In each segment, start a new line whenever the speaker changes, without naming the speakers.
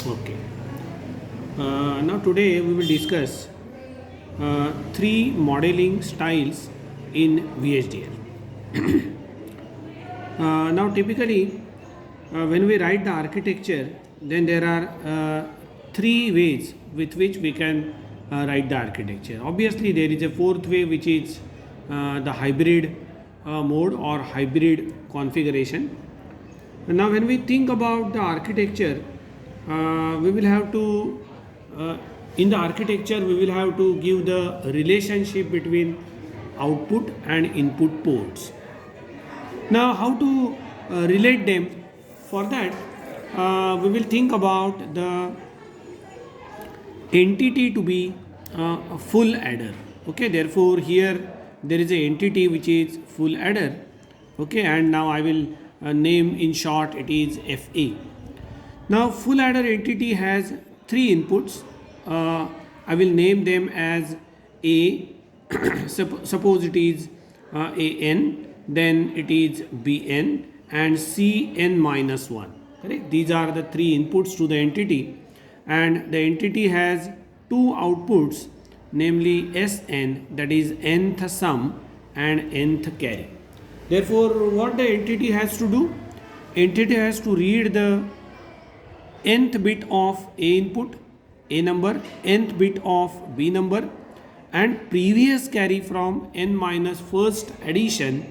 Okay. Now today we will discuss three modeling styles in VHDL. Now typically when we write the architecture, then there are three ways with which we can write the architecture. Obviously there is a fourth way, which is the hybrid mode or hybrid configuration. Now when we think about the architecture, we will have to in the architecture we will have to give the relationship between output and input ports. Now how to relate them? For that we will think about the entity to be a full adder. Okay, therefore here there is a entity which is full adder. Okay, and now I will name in short it is FA. Now full adder entity has three inputs. I will name them as A. Suppose it is AN, then it is BN and CN minus 1. Correct? These are the three inputs to the entity, and the entity has two outputs, namely SN, that is nth sum, and nth carry. Therefore, what the entity has to do? Entity has to read the nth bit of A input, A number, nth bit of B number, and previous carry from n minus first addition,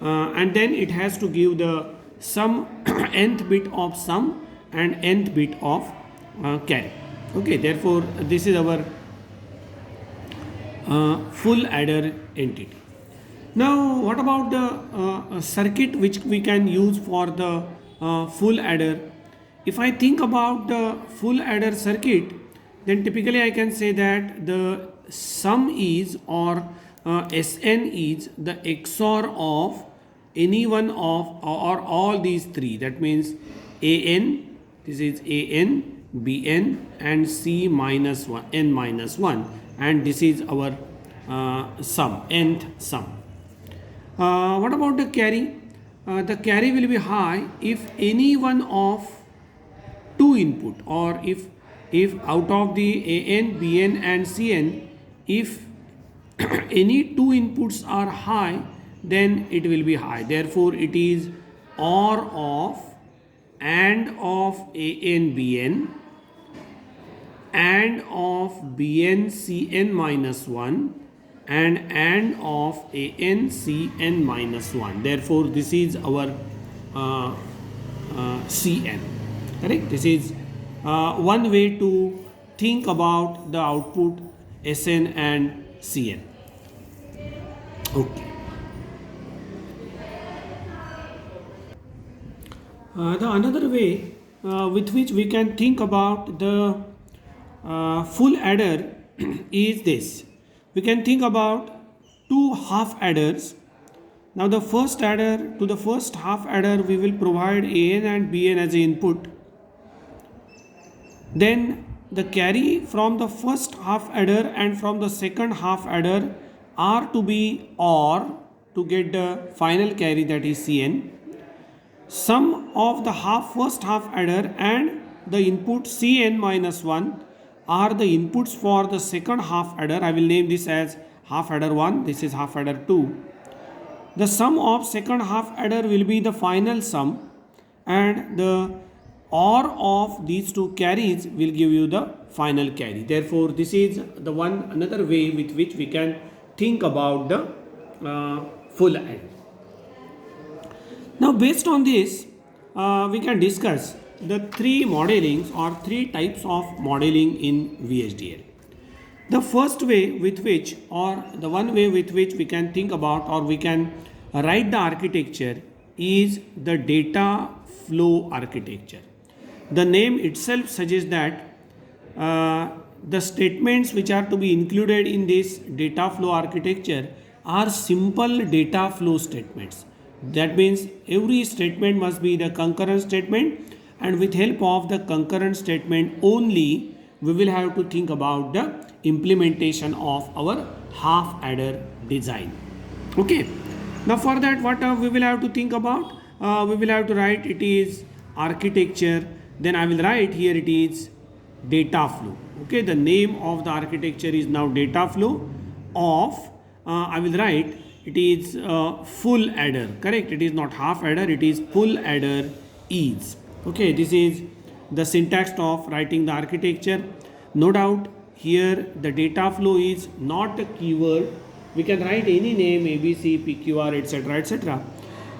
and then it has to give the sum nth bit of sum and nth bit of carry. Okay, therefore this is our full adder entity. Now what about the circuit which we can use for the full adder? If I think about the full adder circuit, then typically I can say that the sum is or Sn is the XOR of any one of or all these three. That means An, this is An, Bn and C minus 1, n minus 1, and this is our sum, nth sum. What about the carry? The carry will be high if any one of two input, or if out of the An, Bn and Cn, if any two inputs are high, then it will be high. Therefore it is OR of AND of An Bn and of Bn Cn minus 1 and of An Cn minus 1. Therefore this is our Cn. Correct? This is one way to think about the output Sn and Cn. Okay. The another way with which we can think about the full adder is this. We can think about two half adders. Now the first adder, to the first half adder we will provide An and Bn as input. Then the carry from the first half adder and from the second half adder are to be OR to get the final carry, that is Cn. Sum of the first half adder and the input Cn minus 1 are the inputs for the second half adder. I will name this as half adder 1, this is half adder 2. The sum of second half adder will be the final sum, and the OR of these two carries will give you the final carry. Therefore this is the another way with which we can think about the full adder. Now based on this we can discuss the three modelings or three types of modeling in VHDL. The first way with which, or the one way with which we can think about or we can write the architecture, is the data flow architecture. The name itself suggests that the statements which are to be included in this data flow architecture are simple data flow statements. That means every statement must be the concurrent statement, and with help of the concurrent statement only we will have to think about the implementation of our half adder design. Okay, now for that what we will have to think about, we will have to write it is architecture then I will write here it is data flow. Okay, the name of the architecture is now data flow of, I will write it is full adder, correct? It is not half adder, it is full adder is. Okay, this is the syntax of writing the architecture. No doubt here the data flow is not a keyword. We can write any name ABC, PQR, etc., etc.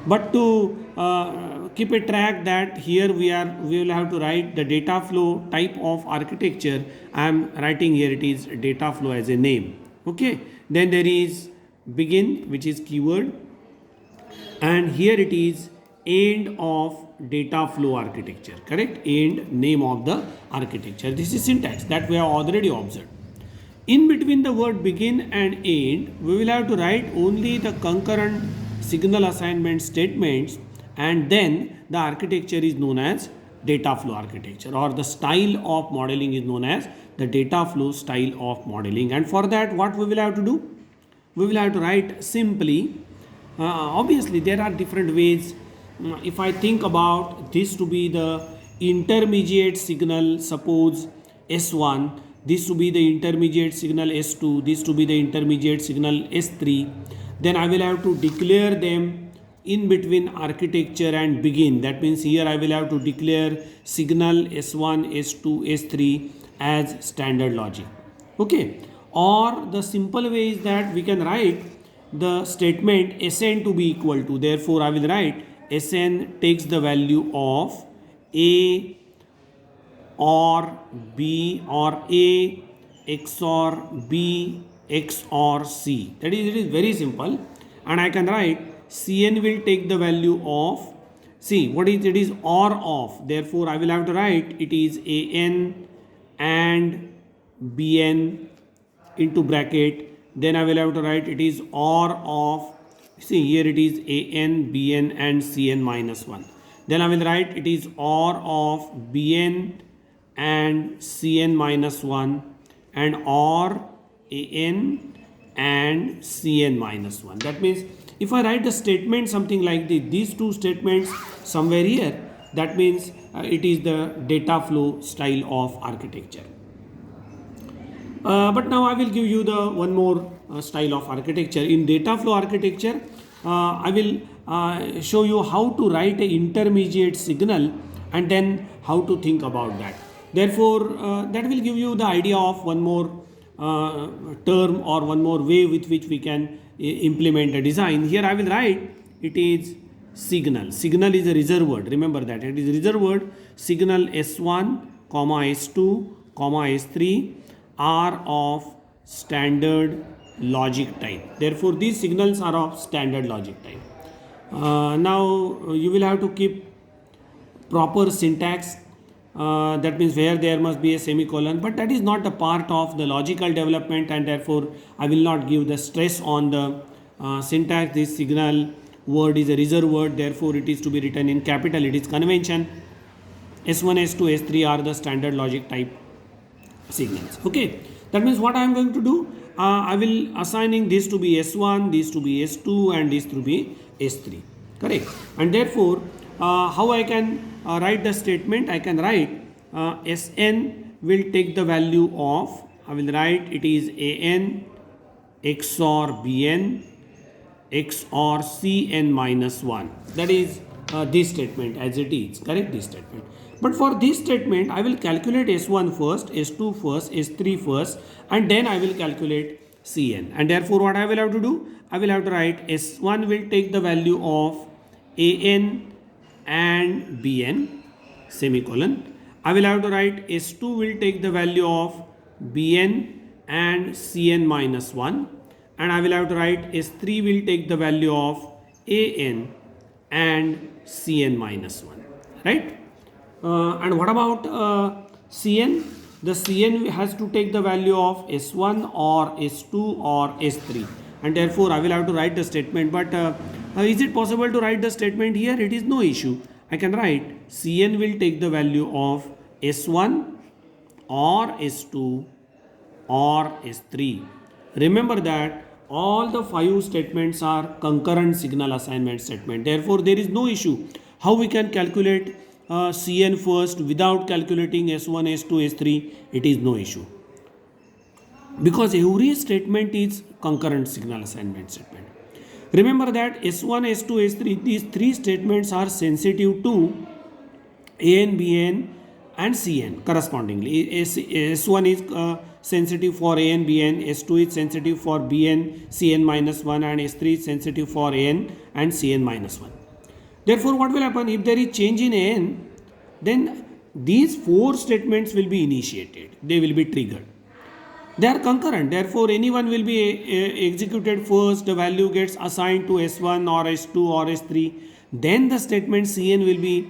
But to keep a track that here we will have to write the data flow type of architecture. I am writing here it is data flow as a name. Okay, then there is begin, which is keyword, and here it is end of data flow architecture, correct? End, name of the architecture. This is syntax that we have already observed. In between the word begin and end, we will have to write only the concurrent signal assignment statements, and then the architecture is known as data flow architecture, or the style of modeling is known as the data flow style of modeling. And for that, what we will have to do? We will have to write simply, obviously there are different ways. If I think about this to be the intermediate signal, suppose S1, this to be the intermediate signal S2, this to be the intermediate signal S3, then I will have to declare them in between architecture and begin. That means here I will have to declare signal S1, S2, S3 as standard logic. Okay, or the simple way is that we can write the statement Sn to be equal to, therefore I will write Sn takes the value of A or B, or A XOR B XOR C. That is, it is very simple, and I can write Cn will take the value of, see what is it is OR of, therefore I will have to write it is An and Bn into bracket, then I will have to write it is OR of, see here it is An, Bn and Cn minus 1. Then I will write it is OR of Bn and Cn minus 1 and OR An and Cn minus 1. That means if I write the statement something like this, these two statements somewhere here, that means it is the data flow style of architecture. But now I will give you the one more style of architecture. In data flow architecture, I will show you how to write an intermediate signal and then how to think about that. Therefore, that will give you the idea of one more term or one more way with which we can implement a design. Here I will write it is signal. Signal is a reserved word. Remember that it is a reserved word. Signal S1, S2, S3 are of standard logic type. Therefore, these signals are of standard logic type. Now you will have to keep proper syntax. That means where there must be a semicolon, but that is not a part of the logical development, and therefore I will not give the stress on the syntax. This signal word is a reserved word, therefore it is to be written in capital. It is convention. S1, S2, S3 are the standard logic type signals. Okay, that means what I am going to do, I will assigning this to be S1, this to be S2 and this to be S3, correct? And therefore how I can write the statement, I can write Sn will take the value of, I will write it is An XOR Bn XOR Cn minus 1. That is this statement as it is, correct, this statement. But for this statement, I will calculate S1 first, S2 first, S3 first, and then I will calculate Cn. And therefore, what I will have to do? I will have to write S1 will take the value of An and Bn, semicolon. I will have to write S2 will take the value of Bn and Cn minus 1. And I will have to write S3 will take the value of An and Cn minus 1, right? And what about Cn? The Cn has to take the value of S1 or S2 or S3, and therefore I will have to write the statement. But is it possible to write the statement here? It is no issue. I can write Cn will take the value of S1 or S2 or S3. Remember that all the 5 statements are concurrent signal assignment statement. Therefore, there is no issue how we can calculate Cn first without calculating S1, S2, S3, it is no issue. Because every statement is concurrent signal assignment statement. Remember that S1, S2, S3, these three statements are sensitive to AN, BN and Cn correspondingly. S1 is sensitive for AN, BN, S2 is sensitive for BN, Cn minus 1 and S3 is sensitive for AN and Cn minus 1. Therefore, what will happen if there is change in AN, then these four statements will be initiated, they will be triggered. They are concurrent, therefore anyone will be executed first, the value gets assigned to S1 or S2 or S3, then the statement Cn will be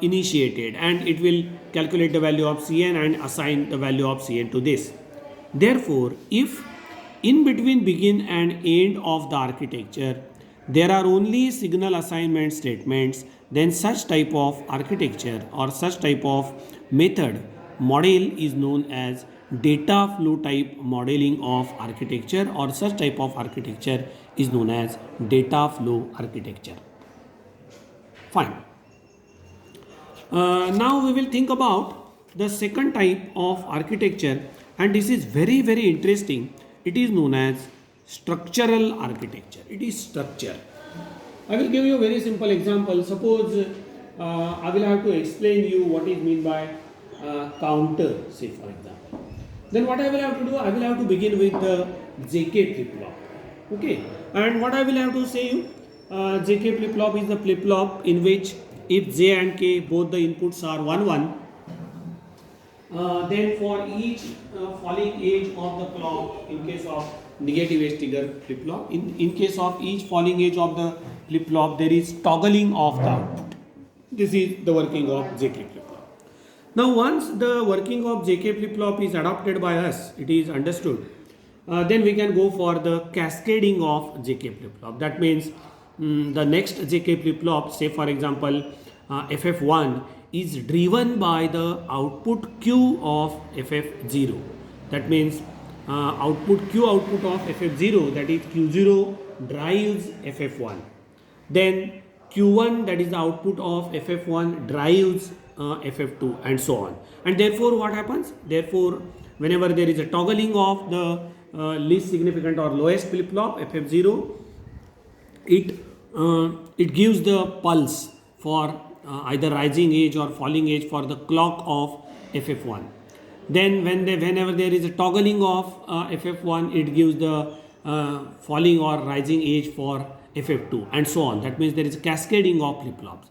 initiated and it will calculate the value of Cn and assign the value of Cn to this. Therefore, if in between begin and end of the architecture there are only signal assignment statements, then such type of architecture or such type of method model is known as data flow type modeling of architecture, or such type of architecture is known as data flow architecture. Fine. Now we will think about the second type of architecture, and this is very interesting. It is known as structural architecture. It is structure. I will give you a very simple example. Suppose I will have to explain you what is meant by counter, say for example. Then what I will have to do, I will have to begin with the JK flip-flop. Okay, and what I will have to say, JK flip-flop is the flip-flop in which if J and K both the inputs are 1 1, then for each falling edge of the clock, in case of negative edge trigger flip-flop, in case of each falling edge of the flip-flop, there is toggling of the output. This is the working of JK flip-flop. Now once the working of JK flip-flop is adopted by us, it is understood, then we can go for the cascading of JK flip-flop. That means the next JK flip-flop, say for example FF1 is driven by the output Q of FF0. That means output Q output of FF0, that is Q0 drives FF1. Then Q1, that is the output of FF1, drives FF2 and so on. And therefore what happens? Therefore whenever there is a toggling of the least significant or lowest flip-flop FF0, it gives the pulse for either rising edge or falling edge for the clock of FF1. Then whenever there is a toggling of FF1, it gives the falling or rising edge for FF2 and so on. That means there is a cascading of flip-flops.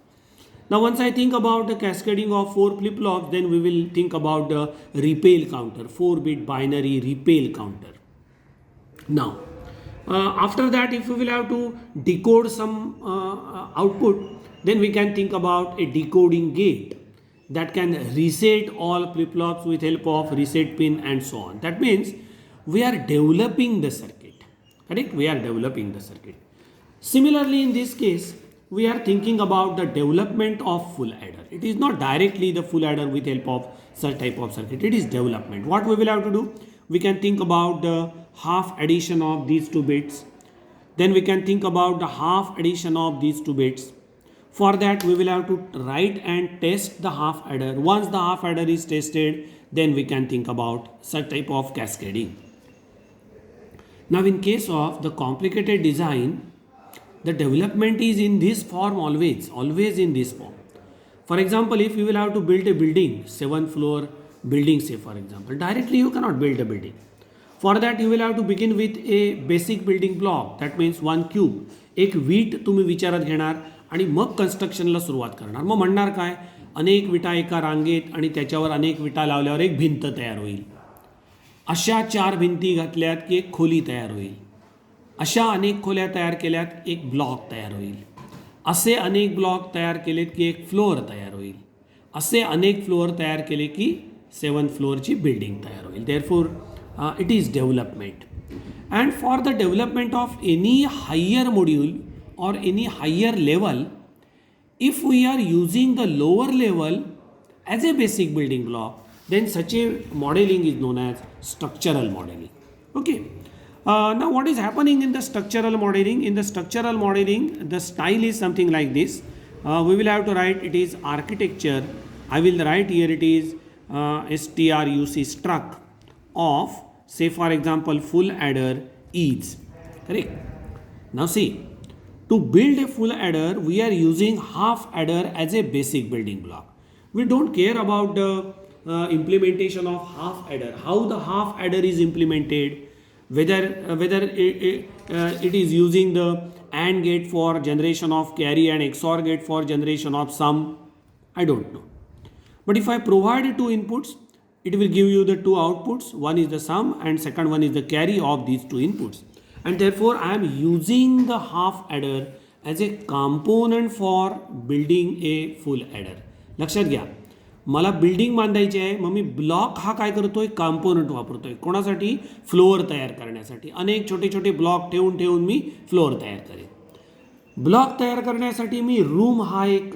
Now once I think about the cascading of 4 flip-flops, then we will think about the repel counter, 4-bit binary repel counter. Now after that, if we will have to decode some output, then we can think about a decoding gate that can reset all flip-flops with help of reset pin and so on. That means we are developing the circuit, correct? We are developing the circuit. Similarly, in this case, we are thinking about the development of full adder. It is not directly the full adder with help of such type of circuit. It is development. What we will have to do? We can think about the half addition of these 2 bits. Then we can think about the half addition of these 2 bits. For that, we will have to write and test the half adder. Once the half adder is tested, then we can think about such type of cascading. Now in case of the complicated design, the development is in this form always in this form. For example, if you will have to build a building, 7th floor building, say for example, directly you cannot build a building. For that you will have to begin with a basic building block, that means 1 cube. एक wheat तुम्ही विचारात घेणार आणि मग कन्स्ट्रक्शनला सुरुवात करणार. मग म्हणणार काय, अनेक विटा एका रांगेत आणि त्याच्यावर अनेक विटा लावल्यावर एक भिंत तयार होईल. अशा 4 भिंती घातल्यात की एक खोली तयार होईल. अशा अनेक खोल्या तयार केल्यात एक ब्लॉक तयार होईल. असे अनेक ब्लॉक तयार केलेत की एक फ्लोअर तयार होईल. असे अनेक फ्लोअर तयार केले की 7th फ्लोअरची बिल्डिंग तयार होईल. Therefore it is development. And for the development of any higher module or any higher level, if we are using the lower level as a basic building block, then such a modeling is known as structural modeling. Okay. Now what is happening in the structural modeling? In the structural modeling, the style is something like this. we will have to write it is architecture. I will write here it is struc struck of, say for example, full adder is. Correct. Now see, to build a full adder, we are using half adder as a basic building block. We don't care about the implementation of half adder, how the half adder is implemented, whether it is using the AND gate for generation of carry and XOR gate for generation of sum. I don't know. But if I provide two inputs, it will give you the two outputs. One is the sum and second one is the carry of these two inputs. And therefore I am using the half adder as a component for building a full adder. लक्षात घ्या, मला building बांधायची आहे, मग मी block हा काय करतोय, component वापरतोय. कोणासाठी? फ्लोअर तयार करण्यासाठी. अनेक छोटे छोटे ब्लॉक ठेवून ठेवून मी फ्लोअर तयार करेन. ब्लॉक तयार करण्यासाठी मी रूम हा एक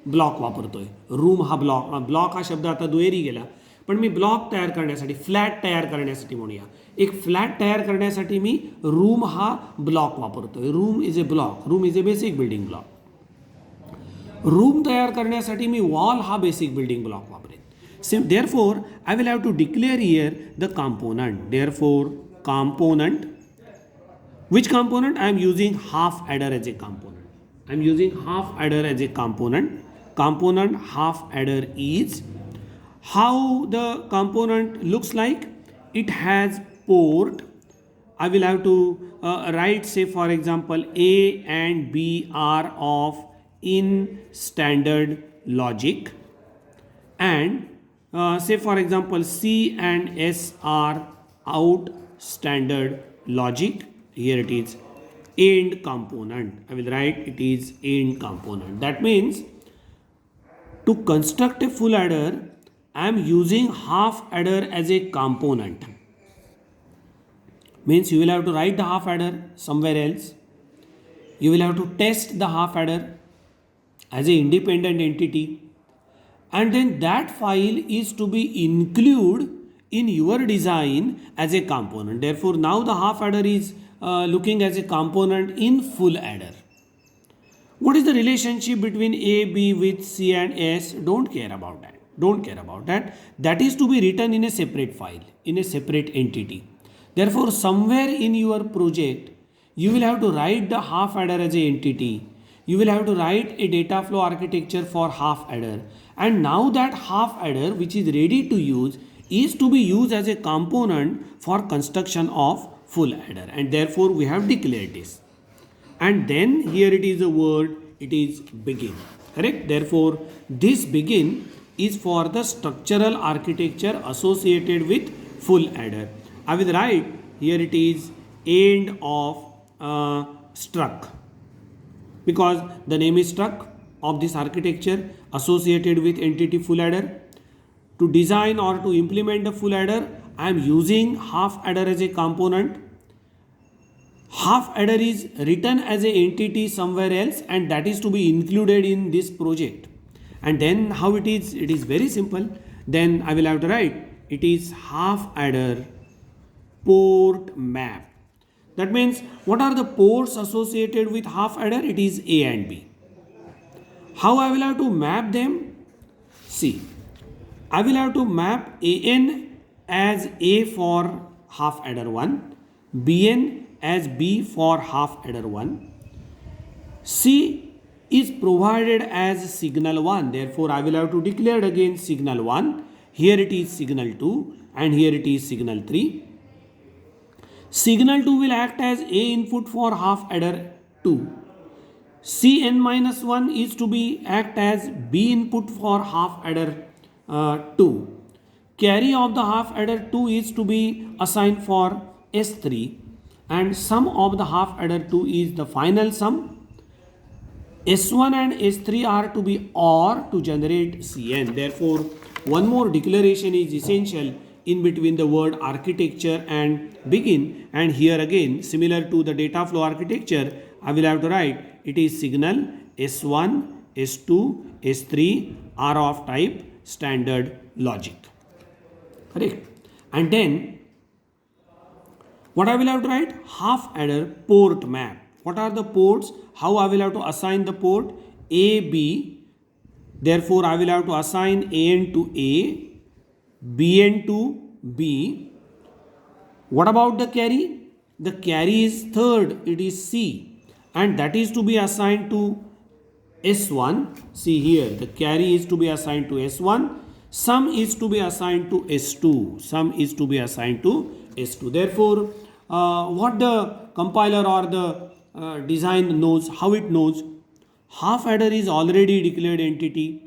ब्लॉक वापरतोय. रूम हा ब्लॉक हा शब्द आता दुहेरी गेला, पण मी ब्लॉक तयार करण्यासाठी, फ्लॅट तयार करण्यासाठी म्हणूया, एक फ्लॅट तयार करण्यासाठी मी रूम हा ब्लॉक वापरतोय. Room is a block, room is a basic building block. Room तयार करण्यासाठी मी वॉल हा बेसिक बिल्डिंग ब्लॉक वापरेन. Therefore I will have to declare here the component. Therefore component, which component? I am using half adder as a component. I am using half adder as a component. Component half adder is, how the component looks like, it has port. I will have to write, say for example, A and B are of in standard logic, and say for example C and S are out standard logic. Here it is AND component. I will write it is AND component. That means to construct a full adder, I am using half adder as a component. Means you will have to write the half adder somewhere else. You will have to test the half adder as an independent entity, and then that file is to be included in your design as a component. Therefore now the half adder is looking as a component in full adder. What is the relationship between A, B with C and S? Don't care about that. Don't care about that. That is to be written in a separate file, in a separate entity. Therefore, somewhere in your project, you will have to write the half adder as an entity. You will have to write a data flow architecture for half adder. And now that half adder, which is ready to use, is to be used as a component for construction of full adder, and therefore we have declared this. And then here it is a word, it is begin. Correct? Therefore this begin is for the structural architecture associated with full adder. I will write here it is end of struck, because the name is struck of this architecture associated with entity full adder. To design or to implement the full adder, I am using half adder as a component. Half adder is written as an entity somewhere else, and that is to be included in this project. And then how it is very simple. Then I will have to write it is half adder port map. That means what are the ports associated with half adder? It is A and B. How I will have to map them? See, I will have to map AN as A for half adder 1, BN as B for half adder 1. C is provided as signal 1. Therefore, I will have to declare again signal 1. Here it is signal 2 and here it is signal 3. Signal 2 will act as A input for half adder 2. Cn minus 1 is to be act as B input for half adder 2. Carry of the half adder 2 is to be assigned for S3, and sum of the half adder 2 is the final sum. S1 and S3 are to be OR to generate Cn. Therefore, one more declaration is essential in between the word architecture and begin, and here again similar to the data flow architecture, I will have to write it is signal S1, S2, S3 are of type standard logic. Correct? And then what I will have to write? Half adder port map. What are the ports? How I will have to assign the port? AB. Therefore, I will have to assign AN to A, BN to B. What about the carry? The carry is third, it is C, and that is to be assigned to S1. See here, the carry is to be assigned to S1, sum is to be assigned to S2, sum is to be assigned to S2. Therefore, what the compiler or the design knows, how it knows? Half adder is already declared entity.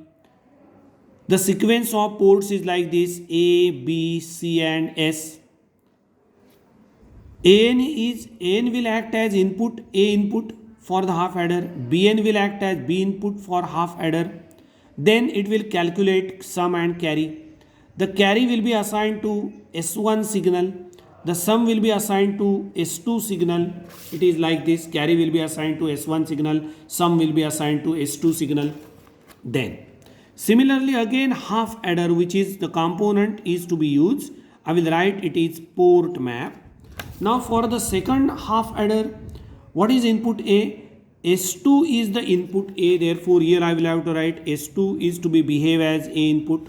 The sequence of ports is like this: A, B, C and S. AN will act as input, A input for the half adder. BN will act as B input for half adder. Then it will calculate sum and carry. The carry will be assigned to S1 signal. The sum will be assigned to S2 signal. It is like this: carry will be assigned to S1 signal, sum will be assigned to S2 signal. Then similarly again half adder, which is the component, is to be used. I will write it is port map. Now for the second half adder, what is input A? S2 is the input A, therefore here I will have to write S2 is to be behave as A input.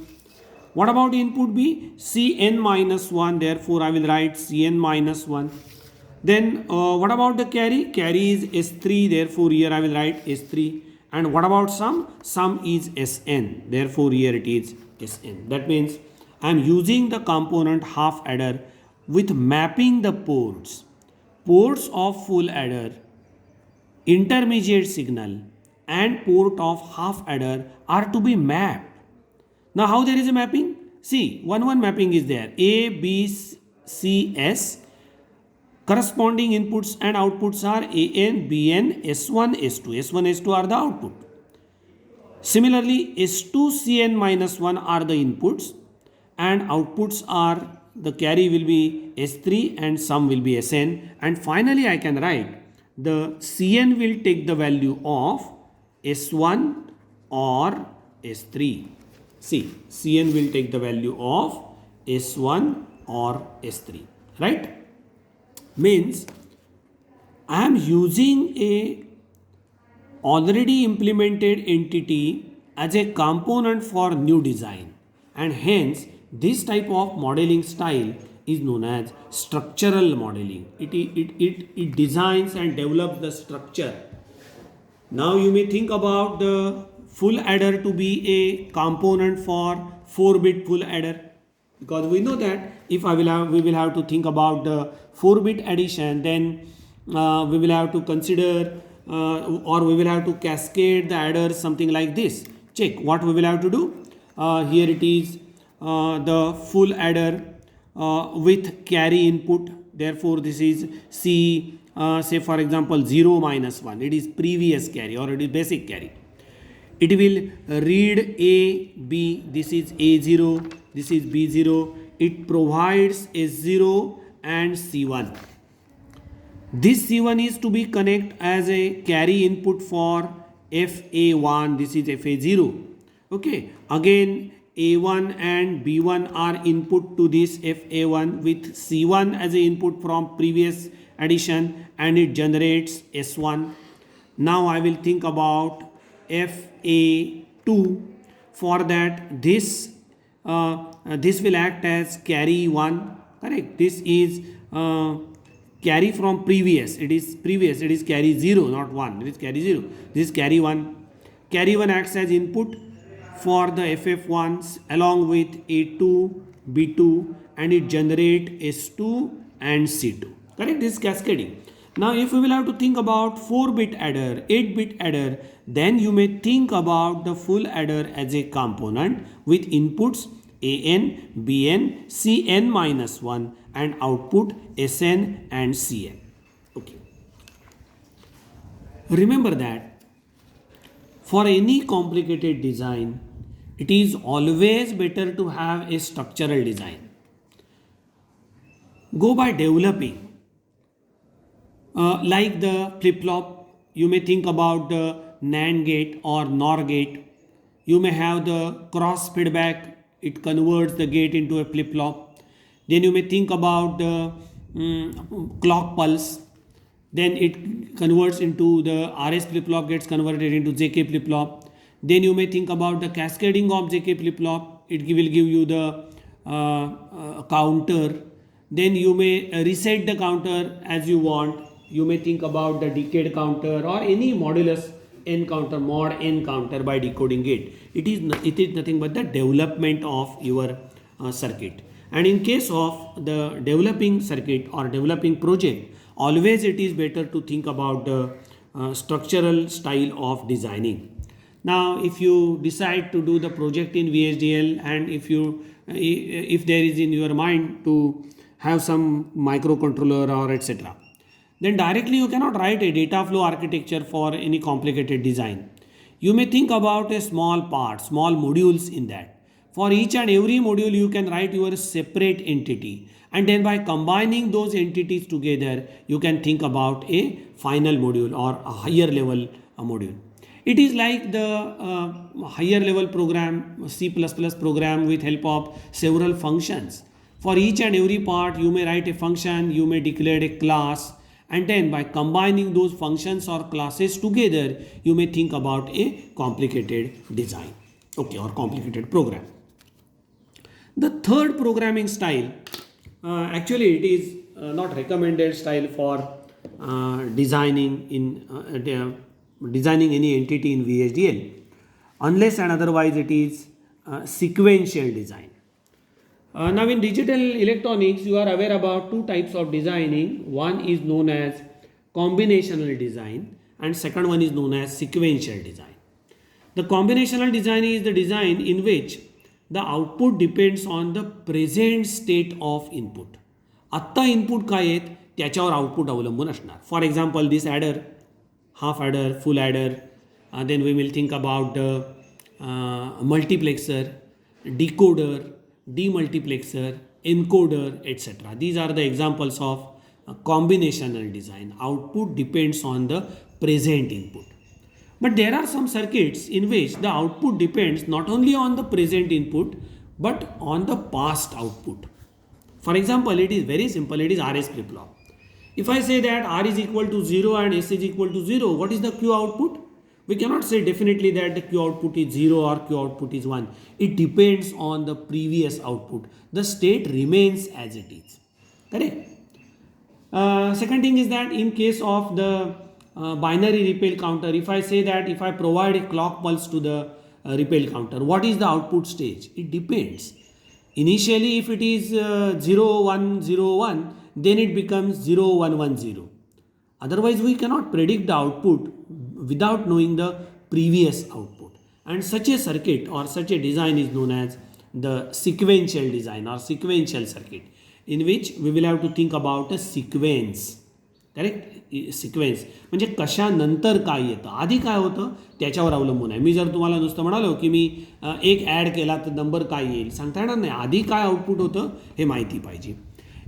What about input B? Cn minus 1, therefore I will write Cn minus 1. Then what about the carry? Carry is S3, therefore here I will write S3. And what about sum? Sum is Sn, therefore here it is Sn. That means I am using the component half adder with mapping the ports. Ports of full adder, intermediate signal and port of half adder are to be mapped. Now how there is a mapping? See, one mapping is there. A, B, C, S. Corresponding inputs and outputs are AN, BN, S1, S2. S1, S2 are the output. Similarly, S2, Cn minus 1 are the inputs and outputs are, the carry will be S3 and sum will be Sn. And finally, I can write the Cn will take the value of S1 or S3. See, Cn will take the value of S1 or S3, right? Means I am using a already implemented entity as a component for new design, and hence this type of modeling style is known as structural modeling. It designs and develops the structure. Now you may think about the full adder to be a component for 4-bit full adder, because we know that if we will have to think about the 4-bit addition, then we will have to consider or we will have to cascade the adders something like this. Check what we will have to do. Here it is the full adder with carry input. Therefore, this is C, say for example 0 minus 1. It is previous carry or it is basic carry. It will read A, B. This is A0. This is B0. It provides S0 and C1. This C1 is to be connect as a carry input for FA1. This is FA0. Okay. Again, A1 and B1 are input to this FA1 with C1 as a input from previous addition, and it generates S1. Now I will think about FA2. For that, this will act as carry 1. Correct. This is carry from previous. It is previous. It is carry 0, not 1. It is carry 0. This is carry 1. Carry 1 acts as input for the FF1s along with A2, B2, and it generate S2 and C2. Correct. This is cascading. Now if we will have to think about 4-bit adder, 8-bit adder, then you may think about the full adder as a component with inputs AN, BN, Cn minus 1 and output Sn and Cn. Okay. Remember that for any complicated design, it is always better to have a structural design. Go by developing. Like the flip-flop, you may think about the NAND gate or NOR gate. You may have the cross feedback. It converts the gate into a flip-flop. Then you may think about the clock pulse. then it converts into the RS flip-flop gets converted into JK flip-flop. Then you may think about the cascading of JK flip-flop. It will give you the counter. Then you may reset the counter as you want. You may think about the decade counter or any modulus n counter, mod n counter by decoding it. It is nothing but the development of your circuit. And in case of the developing circuit or developing project, always it is better to think about the structural style of designing. Now, if you decide to do the project in VHDL, and if there is in your mind to have some microcontroller or etc., then directly you cannot write a data flow architecture for any complicated design. You may think about a small part, small modules in that. For each and every module, you can write your separate entity, and then by combining those entities together, you can think about a final module or a higher level module. It is like the higher level program, C++ program with help of several functions. For each and every part, you may write a function, you may declare a class, and then by combining those functions or classes together, you may think about a complicated design, okay, or complicated program. The third programming style, actually it is not recommended style for designing any entity in VHDL, unless and otherwise it is sequential design. Now in digital electronics, you are aware about two types of designing. One is known as combinational design and second one is known as sequential design. The combinational design is the design in which the output depends on the present state of input. आत्ता input काय आहेत त्याच्यावर output अवलंबून असणार. For example this adder, half adder, full adder, then we will think about the multiplexer, decoder, demultiplexer, encoder, etc. These are the examples of combinational design. Output depends on the present input. But there are some circuits in which the output depends not only on the present input but on the past output. For example, it is very simple. It is RS flip-flop. If I say that R is equal to 0 and S is equal to 0, what is the Q output? We cannot say definitely that the Q output is 0 or Q output is 1. It depends on the previous output. The state remains as it is. Correct? Second thing is that in case of the binary repel counter, if I say that if I provide a clock pulse to the repel counter, what is the output stage? It depends. Initially, if it is 0, 1, 0, 1, then it becomes 0, 1, 1, 0. Otherwise, we cannot predict the output without knowing the previous output. And such a circuit or such a design is known as the sequential design or sequential circuit, in which we will have to think about a sequence. Correct, sequence म्हणजे कशानंतर काय येतं, आधी काय होतं त्याच्यावर अवलंबून आहे. मी जर तुम्हाला नुसतं म्हणालो की मी एक ॲड केला तर नंबर काय येईल सांगता येणार नाही. आधी काय आउटपुट होतं हे माहिती पाहिजे.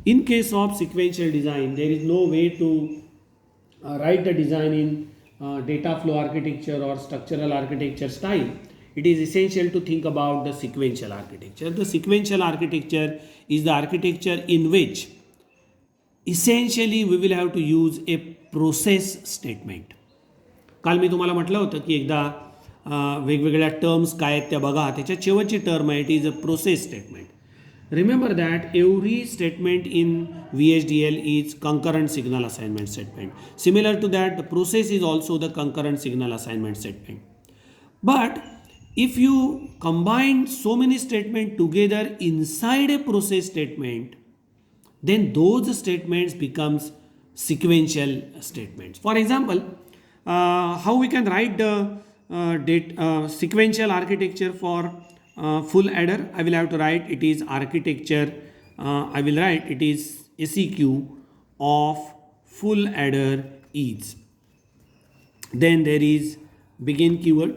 In case of sequential design there is no way to write the design in data flow architecture or structural architecture style. It is essential to think about the sequential architecture. The sequential architecture is the architecture in which essentially we will have to use a process statement. काल मी तुम्हाला म्हटलं होतं की एकदा वेगवेगळ्या terms काय आहेत त्या बघा. त्याच्यात शेवटची टर्म आहे, it is a process statement. Remember that every statement in VHDL is concurrent signal assignment statement. Similar to that, the process is also the concurrent signal assignment statement. But if you combine so many statements together inside a process statement, then those statements becomes sequential statements. For example, how we can write the sequential architecture for full adder. I will have to write it is architecture. I will write it is SEQ of full adder is. Then there is begin keyword.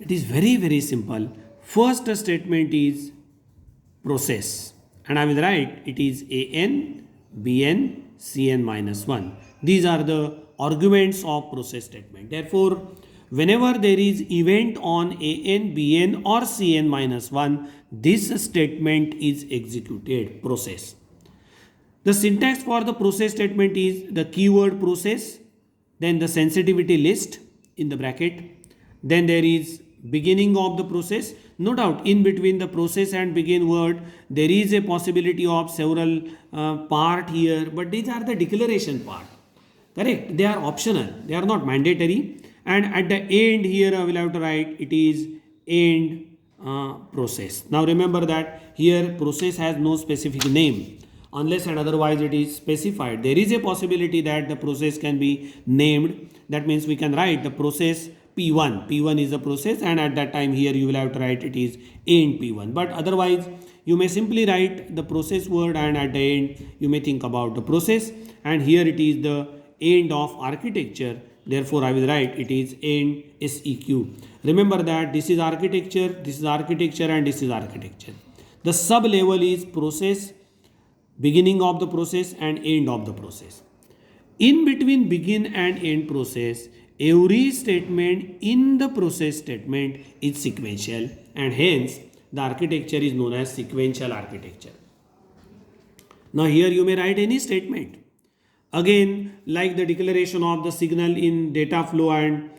It is very simple. First statement is process, and I will write it is AN, BN, CN minus 1. These are the arguments of process statement. Therefore, whenever there is event on AN, BN or CN minus 1, this statement is executed, process. The syntax for the process statement is the keyword process, then the sensitivity list in the bracket, then there is beginning of the process. No doubt in between the process and begin word there is a possibility of several part here, but these are the declaration part. Correct? They are optional, they are not mandatory. And at the end here I will have to write it is end process. Now remember that here process has no specific name unless and otherwise it is specified. There is a possibility that the process can be named. That means we can write the process P1. P1 is the process, and at that time here you will have to write it is end P1. But otherwise you may simply write the process word and at the end you may think about the process, and here it is the end of architecture. Therefore I will write it is end SEQ. Remember that this is architecture, and this is architecture. The sub level is process, beginning of the process and end of the process. In between begin and end process, every statement in the process statement is sequential, and hence the architecture is known as sequential architecture. Now here you may write any statement. Again, like the declaration of the signal in data flow and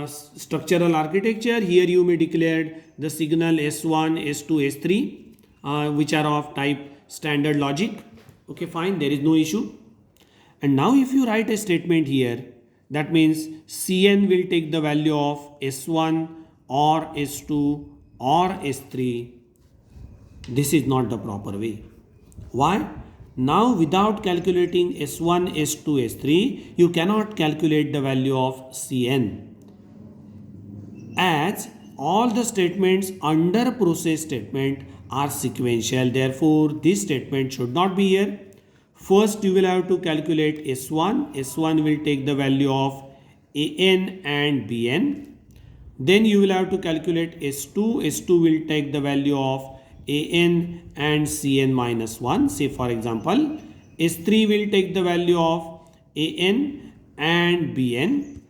structural architecture, here you may declare the signal S1, S2, S3 which are of type standard logic. Okay, fine, there is no issue. And now if you write a statement here, that means Cn will take the value of S1 or S2 or S3. This is not the proper way. Why? Now without calculating S1, S2, S3, you cannot calculate the value of Cn, as all the statements under process statement are sequential. Therefore this statement should not be here. First you will have to calculate S1. S1 will take the value of An and Bn. Then you will have to calculate S2. S2 will take the value of An and Cn minus 1. Say for example, S3 will take the value of An and Bn.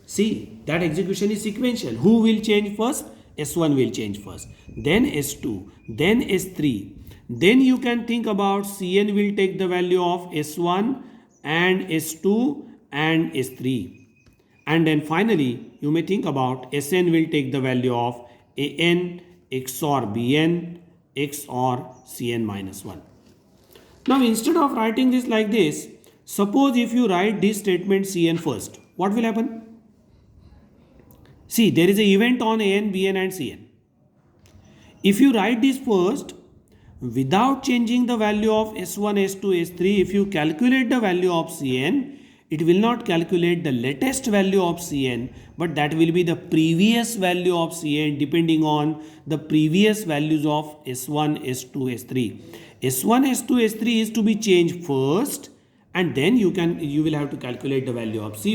See, that execution is sequential. Who will change first? S1 will change first, then S2, then S3. Then you can think about Cn will take the value of S1 and S2 and S3. And then finally, you may think about Sn will take the value of An XOR Bn XOR Cn minus 1. Now instead of writing this like this, suppose if you write this statement Cn first, what will happen? See, there is an event on An, Bn and Cn. If you write this first, without changing the value of S1, S2, S3, if you calculate the value of Cn, it will not calculate the latest value of Cn, but that will be the previous value of Cn depending on the previous values of S1, S2, S3. S1, S2, S3 is to be changed first, and then you will have to calculate the value of C.